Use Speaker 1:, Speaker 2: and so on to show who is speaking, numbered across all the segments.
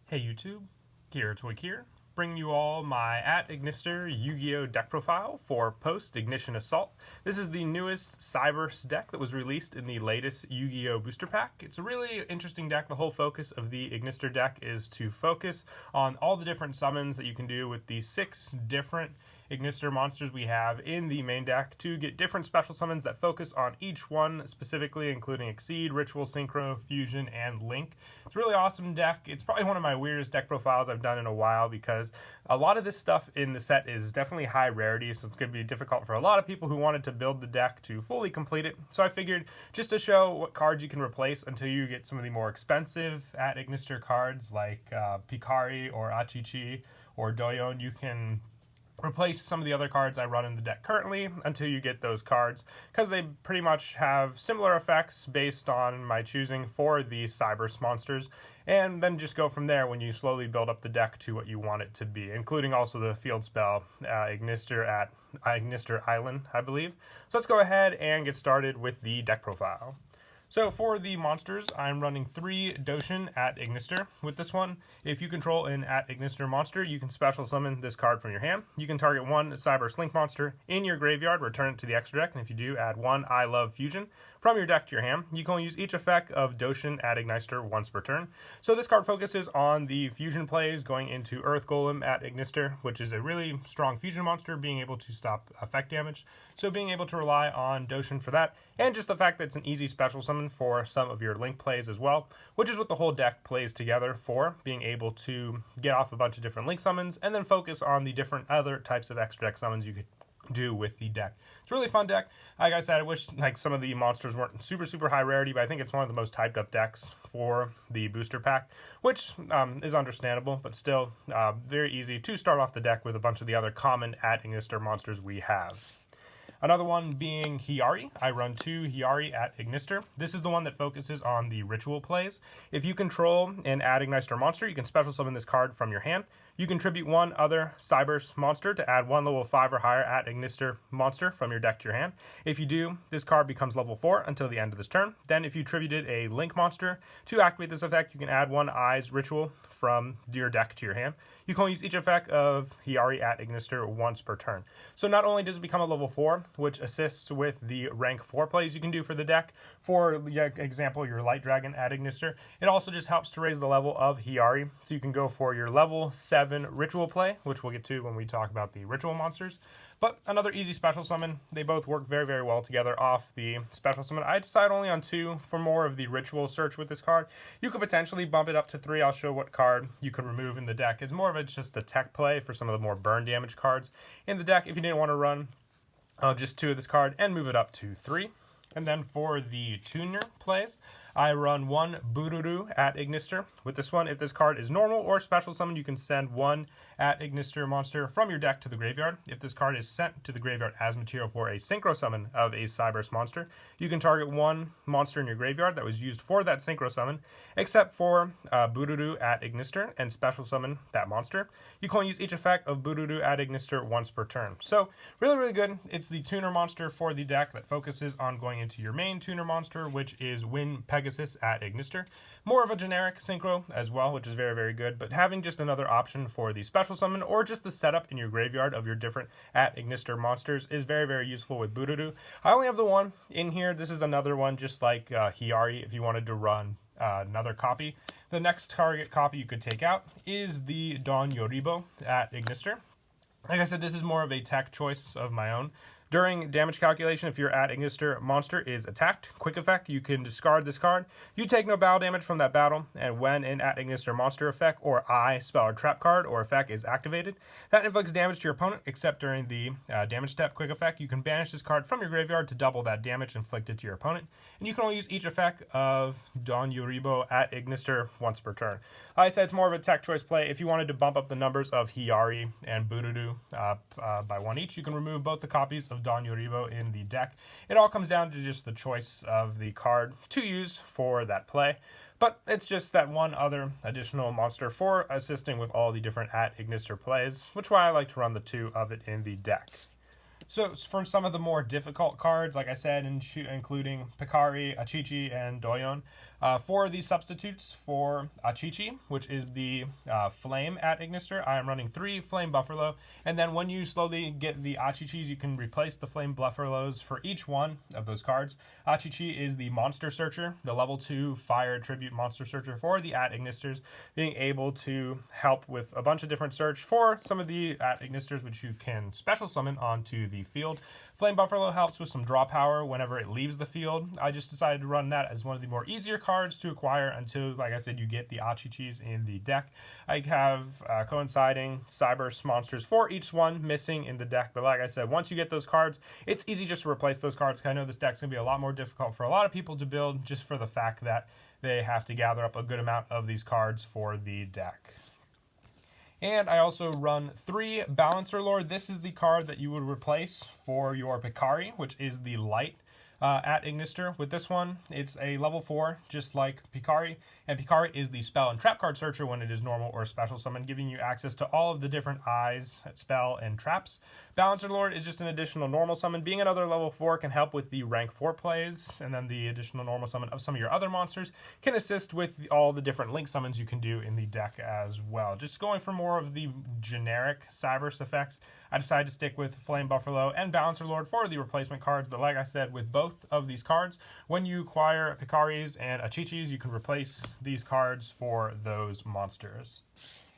Speaker 1: Hey YouTube, Twig here, bringing you all my @Ignister Yu-Gi-Oh deck profile for post-Ignition Assault. This is the newest Cyberse deck that was released in the latest Yu-Gi-Oh booster pack. It's a really interesting deck. The whole focus of the Ignister deck is to focus on all the different summons that you can do with the 6 different Ignister monsters we have in the main deck to get different special summons that focus on each one specifically, including Exceed, Ritual, Synchro, Fusion, and Link. It's a really awesome deck. It's probably one of my weirdest deck profiles I've done in a while because a lot of this stuff in the set is definitely high rarity, so it's going to be difficult for a lot of people who wanted to build the deck to fully complete it. So I figured just to show what cards you can replace until you get some of the more expensive @Ignister cards like Pikari or Achichi or Doyon, you can replace some of the other cards I run in the deck currently until you get those cards, because they pretty much have similar effects based on my choosing for the Cyberse monsters, and then just go from there when you slowly build up the deck to what you want it to be, including also the field spell Ignister at Ignister Island, I believe. So let's go ahead and get started with the deck profile. So for the monsters, I'm running 3 Doshin @Ignister. With this one, if you control an @Ignister monster, you can special summon this card from your hand. You can target 1 Cyberse Link monster in your graveyard, return it to the extra deck, and if you do, add 1 I Love Fusion from your deck to your hand. You can only use each effect of Doshin @Ignister once per turn. So this card focuses on the fusion plays going into Earth Golem @Ignister, which is a really strong fusion monster, being able to stop effect damage. So being able to rely on Doshin for that, and just the fact that it's an easy special summon for some of your Link plays as well, which is what the whole deck plays together for, being able to get off a bunch of different Link summons and then focus on the different other types of extra deck summons you could do with the deck. It's a really fun deck. Like I said, I wish some of the monsters weren't super high rarity, but I think it's one of the most hyped up decks for the booster pack, which is understandable, but still very easy to start off the deck with a bunch of the other common @Ignister monsters we have. Another one being Hiyari. I run 2 Hiyari @Ignister. This is the one that focuses on the ritual plays. If you control an @Ignister monster, you can special summon this card from your hand. You contribute 1 other Cyberse monster to add 1 level 5 or higher @Ignister monster from your deck to your hand. If you do, this card becomes level 4 until the end of this turn. Then if you tributed a Link monster to activate this effect, you can add 1 Eyes Ritual from your deck to your hand. You can only use each effect of Hiyari @Ignister once per turn. So not only does it become a level 4, which assists with the rank 4 plays you can do for the deck, for example, your Light Dragon @Ignister, it also just helps to raise the level of Hiyari, so you can go for your level 7 ritual play, which we'll get to when we talk about the ritual monsters. But another easy special summon. They both work very well together off the special summon. I decide only on 2 for more of the ritual search with this card. You could potentially bump it up to 3. I'll show what card you could remove in the deck. It's more of just a tech play for some of the more burn damage cards in the deck if you didn't want to run just 2 of this card and move it up to 3. And then for the tuner plays, I run 1 Bururu @Ignister. With this one, if this card is normal or special summon, you can send 1 @Ignister monster from your deck to the graveyard. If this card is sent to the graveyard as material for a synchro summon of a Cyberse monster, you can target 1 monster in your graveyard that was used for that synchro summon, except for Bururu @Ignister, and special summon that monster. You can only use each effect of Bururu @Ignister once per turn. So really good. It's the tuner monster for the deck that focuses on going into your main tuner monster, which is Win Pegasus @Ignister. More of a generic synchro as well, which is very good, but having just another option for the special summon or just the setup in your graveyard of your different @Ignister monsters is very useful with Bururu. I only have the 1 in here. This is another one just like Hiyari if you wanted to run another copy. The next target copy you could take out is the Don Yoribo @Ignister. Like I said, this is more of a tech choice of my own. During damage calculation, if your @Ignister monster is attacked, quick effect, you can discard this card. You take no battle damage from that battle, and when an @Ignister monster effect or spell or trap card or effect is activated, that inflicts damage to your opponent, except during the damage step quick effect. You can banish this card from your graveyard to double that damage inflicted to your opponent, and you can only use each effect of Don Yoribo @Ignister once per turn. Like I said, it's more of a tech choice play. If you wanted to bump up the numbers of Hiyari and Bururu by 1 each, you can remove both the copies of Don Yoribo in the deck. It all comes down to just the choice of the card to use for that play, but it's just that 1 other additional monster for assisting with all the different @Ignister plays, which is why I like to run the 2 of it in the deck. So for some of the more difficult cards, like I said, including Pikari, Achichi, and Doyon, For the substitutes for Achichi, which is the Flame at Ignister, I am running 3 Flame Buffalo, and then when you slowly get the Achichis, you can replace the Flame Buffaloes for each one of those cards. Achichi is the Monster Searcher, the level 2 Fire Tribute Monster Searcher for the at Ignisters, being able to help with a bunch of different search for some of the at Ignisters, which you can special summon onto the field. Flame Buffalo helps with some draw power whenever it leaves the field. I just decided to run that as one of the more easier cards to acquire until, like I said, you get the Achichis in the deck. I have coinciding Cyberse monsters for each one missing in the deck, but like I said, once you get those cards, it's easy just to replace those cards. I know this deck's going to be a lot more difficult for a lot of people to build just for the fact that they have to gather up a good amount of these cards for the deck. And I also run 3 Balancer Lord. This is the card that you would replace for your Picari, which is the light at Ignister. With this one, it's a level 4, just like Picari. And Picari is the spell and trap card searcher when it is normal or special summon, giving you access to all of the different eyes, spell, and traps. Balancer Lord is just an additional normal summon. Being another level 4 can help with the rank 4 plays, and then the additional normal summon of some of your other monsters can assist with all the different link summons you can do in the deck as well. Just going for more of the generic Cyberse effects, I decided to stick with Flame Buffalo and Balancer Lord for the replacement cards, but like I said, with both of these cards, when you acquire Picaris and Achichis, you can replace these cards for those monsters.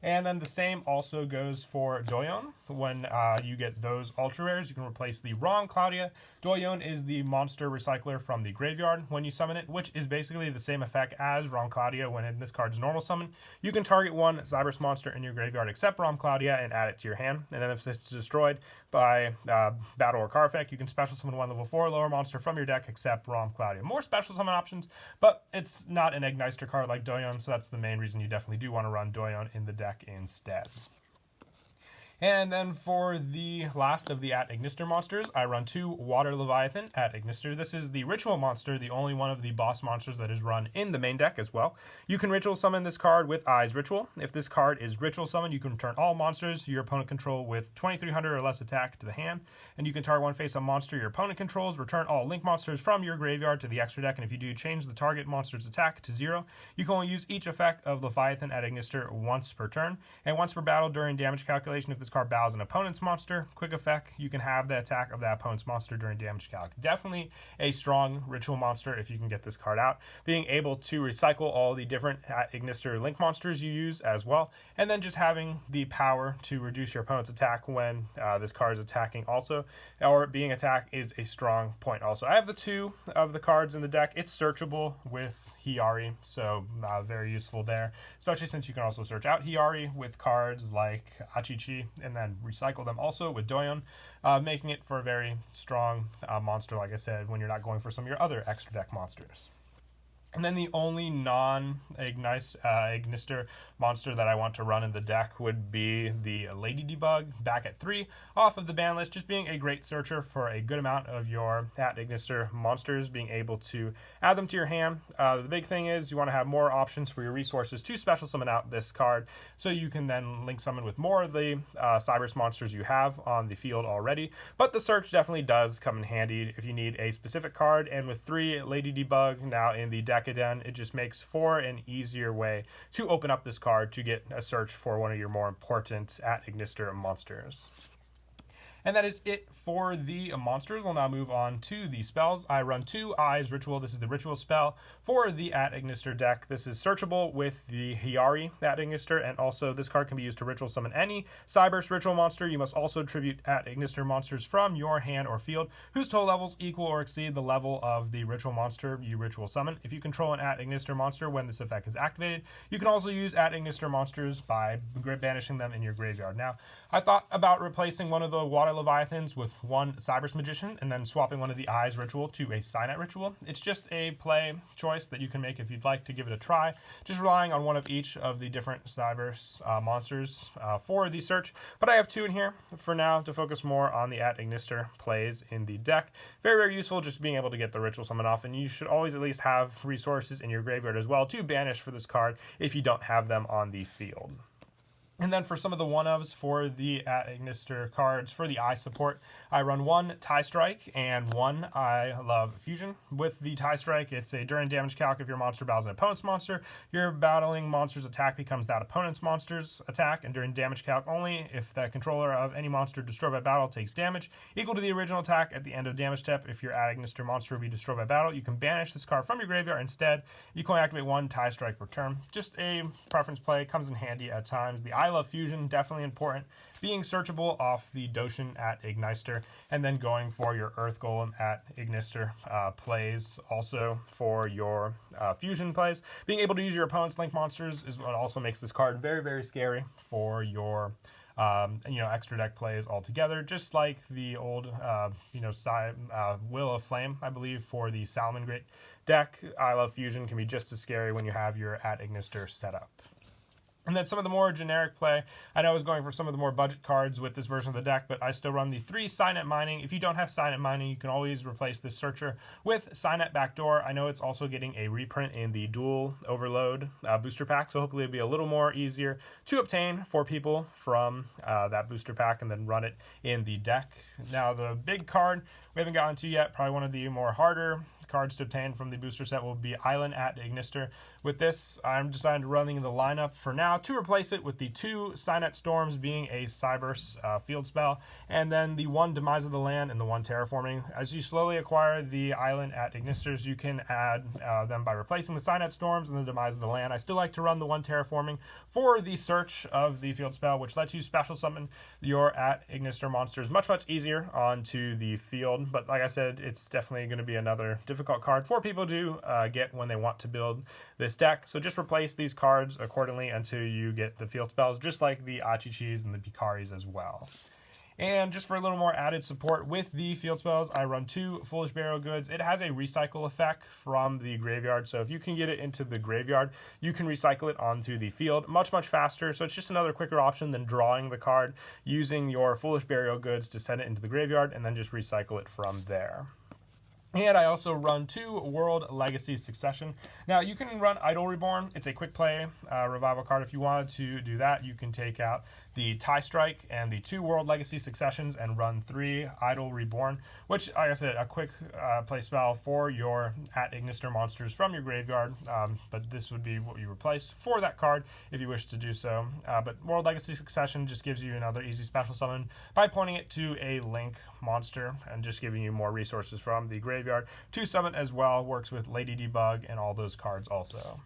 Speaker 1: And then the same also goes for Doyon. When you get those ultra rares, you can replace the Rom Claudia. Doyon is the monster recycler from the graveyard when you summon it, which is basically the same effect as Rom Claudia when in this card's normal summon. You can target one Cyberse monster in your graveyard except Rom Claudia and add it to your hand. And then if it's destroyed by battle or card effect, you can special summon one level 4 lower monster from your deck except Rom Claudia. More special summon options, but it's not an Igniter card like Doyon, so that's the main reason you definitely do want to run Doyon in the deck instead. And then for the last of the at Ignister monsters, I run 2 Water Leviathan at Ignister. This is the Ritual monster, the only one of the boss monsters that is run in the main deck as well. You can Ritual summon this card with Eyes Ritual. If this card is Ritual summoned, you can return all monsters your opponent control with 2300 or less attack to the hand. And you can target one face-up monster your opponent controls, return all link monsters from your graveyard to the extra deck, and if you do, change the target monster's attack to 0. You can only use each effect of Leviathan at Ignister once per turn, and once per battle during damage calculation. If this card bows an opponent's monster, quick effect, you can have the attack of that opponent's monster during damage calc. Definitely a strong Ritual monster if you can get this card out. Being able to recycle all the different at Ignister link monsters you use as well, and then just having the power to reduce your opponent's attack when this card is attacking also, or being attacked is a strong point also. I have the 2 of the cards in the deck. It's searchable with Hiyari, so very useful there, especially since you can also search out Hiyari with cards like Achichi and then recycle them also with Doyon, making it for a very strong monster, like I said, when you're not going for some of your other extra deck monsters. And then the only non-Ignister monster that I want to run in the deck would be the Lady Debug, back at 3, off of the ban list, just being a great searcher for a good amount of your at Ignister monsters, being able to add them to your hand. The big thing is you want to have more options for your resources to special summon out this card, so you can then link summon with more of the Cyberse monsters you have on the field already. But the search definitely does come in handy if you need a specific card, and with 3 Lady Debug now in the deck again, it just makes for an easier way to open up this card to get a search for one of your more important at Ignister monsters. And that is it for the monsters. We'll now move on to the spells. I run 2 Eyes Ritual. This is the Ritual spell for the at Ignister deck. This is searchable with the Hiyari at Ignister, and also this card can be used to Ritual summon any Cyberse Ritual monster. You must also tribute at Ignister monsters from your hand or field whose total levels equal or exceed the level of the Ritual monster you Ritual summon. If you control an at Ignister monster when this effect is activated, you can also use at Ignister monsters by banishing them in your graveyard. Now, I thought about replacing one of the Water Leviathans with one Cyberse Magician and then swapping one of the Eyes Ritual to a Signet Ritual. It's just a play choice that you can make if you'd like to give it a try, just relying on one of each of the different Cyberse monsters for the search. But I have 2 in here for now to focus more on the at Ignister plays in the deck. Very, very useful just being able to get the Ritual summon off, and you should always at least have resources in your graveyard as well to banish for this card if you don't have them on the field. And then for some of the one-ofs for the Ignister cards, for the Eye support, I run one Tie Strike and one I Love Fusion. With the Tie Strike, it's a during damage calc. If your monster battles an opponent's monster, your battling monster's attack becomes that opponent's monster's attack, and during damage calc only, if the controller of any monster destroyed by battle takes damage equal to the original attack at the end of damage step, if your Ignister monster will be destroyed by battle, you can banish this card from your graveyard. Instead, you can only activate one Tie Strike per turn. Just a preference play, comes in handy at times. The I Love Fusion, definitely important. Being searchable off the Doshin at Ignister, and then going for your Earth Golem at Ignister plays also for your Fusion plays. Being able to use your opponent's Link monsters is what also makes this card very, very scary for your extra deck plays altogether. Just like the old, Will of Flame, I believe, for the Salamangreat deck. I Love Fusion can be just as scary when you have your at Ignister set up. And then some of the more generic play, I know I was going for some of the more budget cards with this version of the deck, but I still run the 3 Signet Mining. If you don't have Signet Mining, you can always replace this Searcher with Signet Backdoor. I know it's also getting a reprint in the Dual Overload booster pack, so hopefully it'll be a little more easier to obtain for people from that booster pack and then run it in the deck. Now the big card we haven't gotten to yet, probably one of the more harder cards to obtain from the booster set will be Island at Ignister. With this, I'm deciding to run the lineup for now to replace it with the 2 Signet Storms being a Cyberse field spell, and then the 1 Demise of the Land and the 1 Terraforming. As you slowly acquire the Island at Ignisters, you can add them by replacing the Signet Storms and the Demise of the Land. I still like to run the 1 Terraforming for the search of the field spell, which lets you special summon your at Ignister monsters much easier onto the field. But like I said, it's definitely going to be another difficult card for people to get when they want to build this deck. So just replace these cards accordingly until you get the field spells, just like the Achichis and the Pikaris as well. And just for a little more added support with the field spells, I run 2 Foolish Burial Goods. It has a recycle effect from the graveyard, so if you can get it into the graveyard, you can recycle it onto the field much faster. So it's just another quicker option than drawing the card, using your Foolish Burial Goods to send it into the graveyard and then just recycle it from there. And I also run 2 World Legacy Succession. Now, you can run Idol Reborn. It's a quick play revival card. If you wanted to do that, you can take out the Tie Strike and the 2 World Legacy Successions and run 3 Idol Reborn, which, like I said, a quick play spell for your at Ignister monsters from your graveyard. But this would be what you replace for that card if you wish to do so. But World Legacy Succession just gives you another easy special summon by pointing it to a Link monster and just giving you more resources from the graveyard to summon as well. Works with Lady Debug and all those cards also.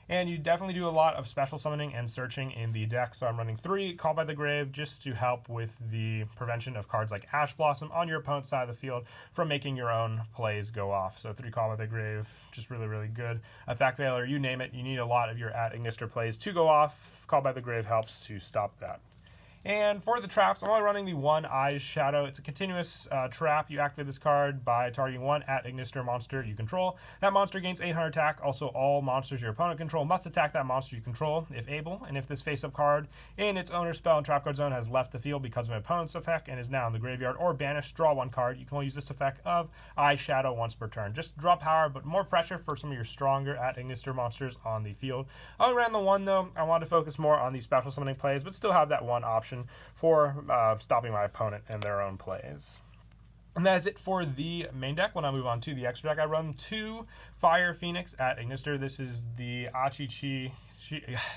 Speaker 1: And you definitely do a lot of special summoning and searching in the deck. So I'm running 3 Call by the Grave just to help with the prevention of cards like Ash Blossom on your opponent's side of the field from making your own plays go off. So 3 Call by the Grave, just really good. Effect Veiler, you name it, you need a lot of your at Ignister plays to go off. Call by the Grave helps to stop that. And for the traps, I'm only running the 1 Eyes Shadow. It's a continuous trap. You activate this card by targeting 1 at Ignister monster you control. That monster gains 800 attack. Also, all monsters your opponent control must attack that monster you control if able. And if this face-up card in its owner's spell and trap card zone has left the field because of an opponent's effect and is now in the graveyard or banished, draw 1 card. You can only use this effect of Eyes Shadow once per turn. Just draw power, but more pressure for some of your stronger at Ignister monsters on the field. I only ran the 1 though. I wanted to focus more on the special summoning plays, but still have that 1 option for stopping my opponent and their own plays. And that is it for the main deck. When I move on to the extra deck, I run 2 Fire Phoenix at Ignister. This is the Achichi.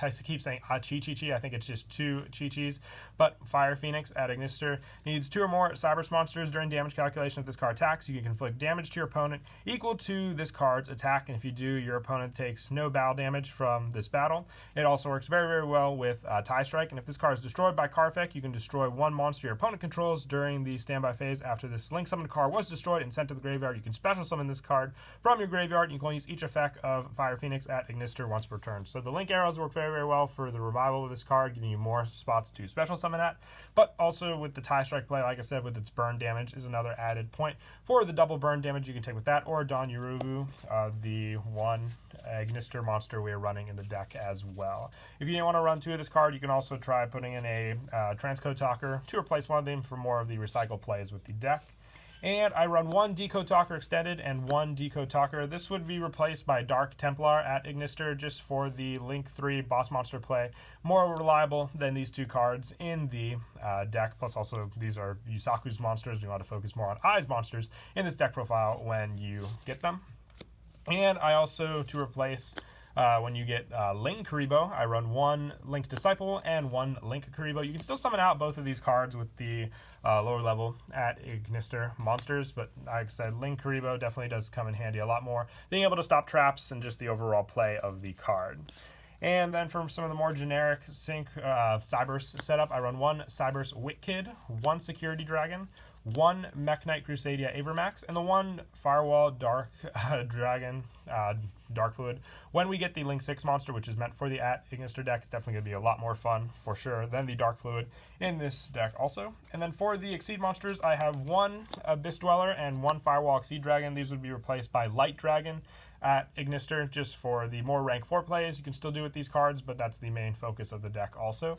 Speaker 1: I keep saying Achichichi. I think it's just 2 Chichis. But Fire Phoenix at Ignister needs 2 or more Cyberse monsters during damage calculation if this card attacks. You can inflict damage to your opponent equal to this card's attack. And if you do, your opponent takes no battle damage from this battle. It also works very well with Tie Strike. And if this card is destroyed by card effect, you can destroy 1 monster your opponent controls during the standby phase. After this Link Summon card was destroyed and sent to the graveyard, you can special summon this card from your graveyard. You can only use each effect of Fire Phoenix at Ignister once per turn. So the Link arrows work very well for the revival of this card, giving you more spots to special summon at, but also with the Tie Strike play, like I said, with its burn damage is another added point for the double burn damage you can take with that, or Don Yurugu, the 1 Ignister monster we are running in the deck as well. If you didn't want to run 2 of this card, you can also try putting in a Transcode Talker to replace one of them for more of the recycle plays with the deck. And I run one Decode Talker Extended and one Decode Talker. This would be replaced by Dark Templar at Ignister just for the Link 3 boss monster play. More reliable than these two cards in the deck. Plus also these are Yusaku's monsters. We want to focus more on Ai's monsters in this deck profile when you get them. And I also, to replace when you get Link Kuribo, I run one Link Disciple and one Link Kuribo. You can still summon out both of these cards with the lower level at Ignister monsters, but like I said, Link Kuribo definitely does come in handy a lot more, being able to stop traps and just the overall play of the card. And then from some of the more generic Sync Cyberse setup, I run one Cyberse Wit Kid, one Security Dragon, one Mech Knight Crusadia Avermax, and the one Firewall Dark Dragon Dark Fluid. When we get the Link 6 monster, which is meant for the at Ignister deck, it's definitely going to be a lot more fun, for sure, than the Dark Fluid in this deck also. And then for the Exceed monsters, I have one Abyss Dweller and one Firewall Exceed Dragon. These would be replaced by Light Dragon at Ignister, just for the more rank 4 plays. You can still do with these cards, but that's the main focus of the deck also.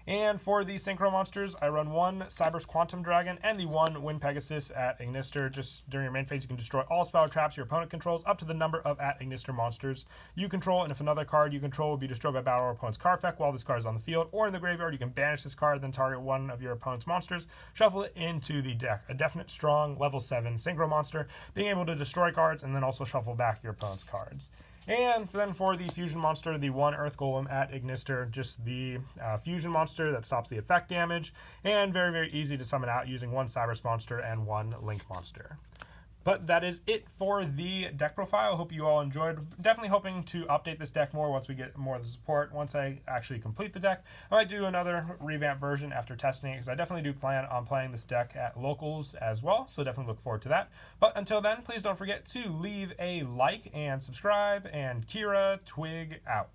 Speaker 1: And for the Synchro monsters, I run one Cyberse Quantum Dragon and the one Wind Pegasus at Ignister. Just during your main phase, you can destroy all spell traps your opponent controls up to the number of at Ignister monsters you control. And if another card you control will be destroyed by battle or opponent's card effect while this card is on the field or in the graveyard, you can banish this card, then target one of your opponent's monsters, shuffle it into the deck. A definite strong level 7 Synchro monster, being able to destroy cards and then also shuffle back your opponent's cards. And then for the Fusion monster, the one Earth Golem at Ignister, just the Fusion monster that stops the effect damage, and very, very easy to summon out using one Cyberse monster and one Link monster. But that is it for the deck profile. Hope you all enjoyed. Definitely hoping to update this deck more once we get more of the support. Once I actually complete the deck, I might do another revamp version after testing it, because I definitely do plan on playing this deck at locals as well, so definitely look forward to that. But until then, please don't forget to leave a like and subscribe, and Kira Twig out.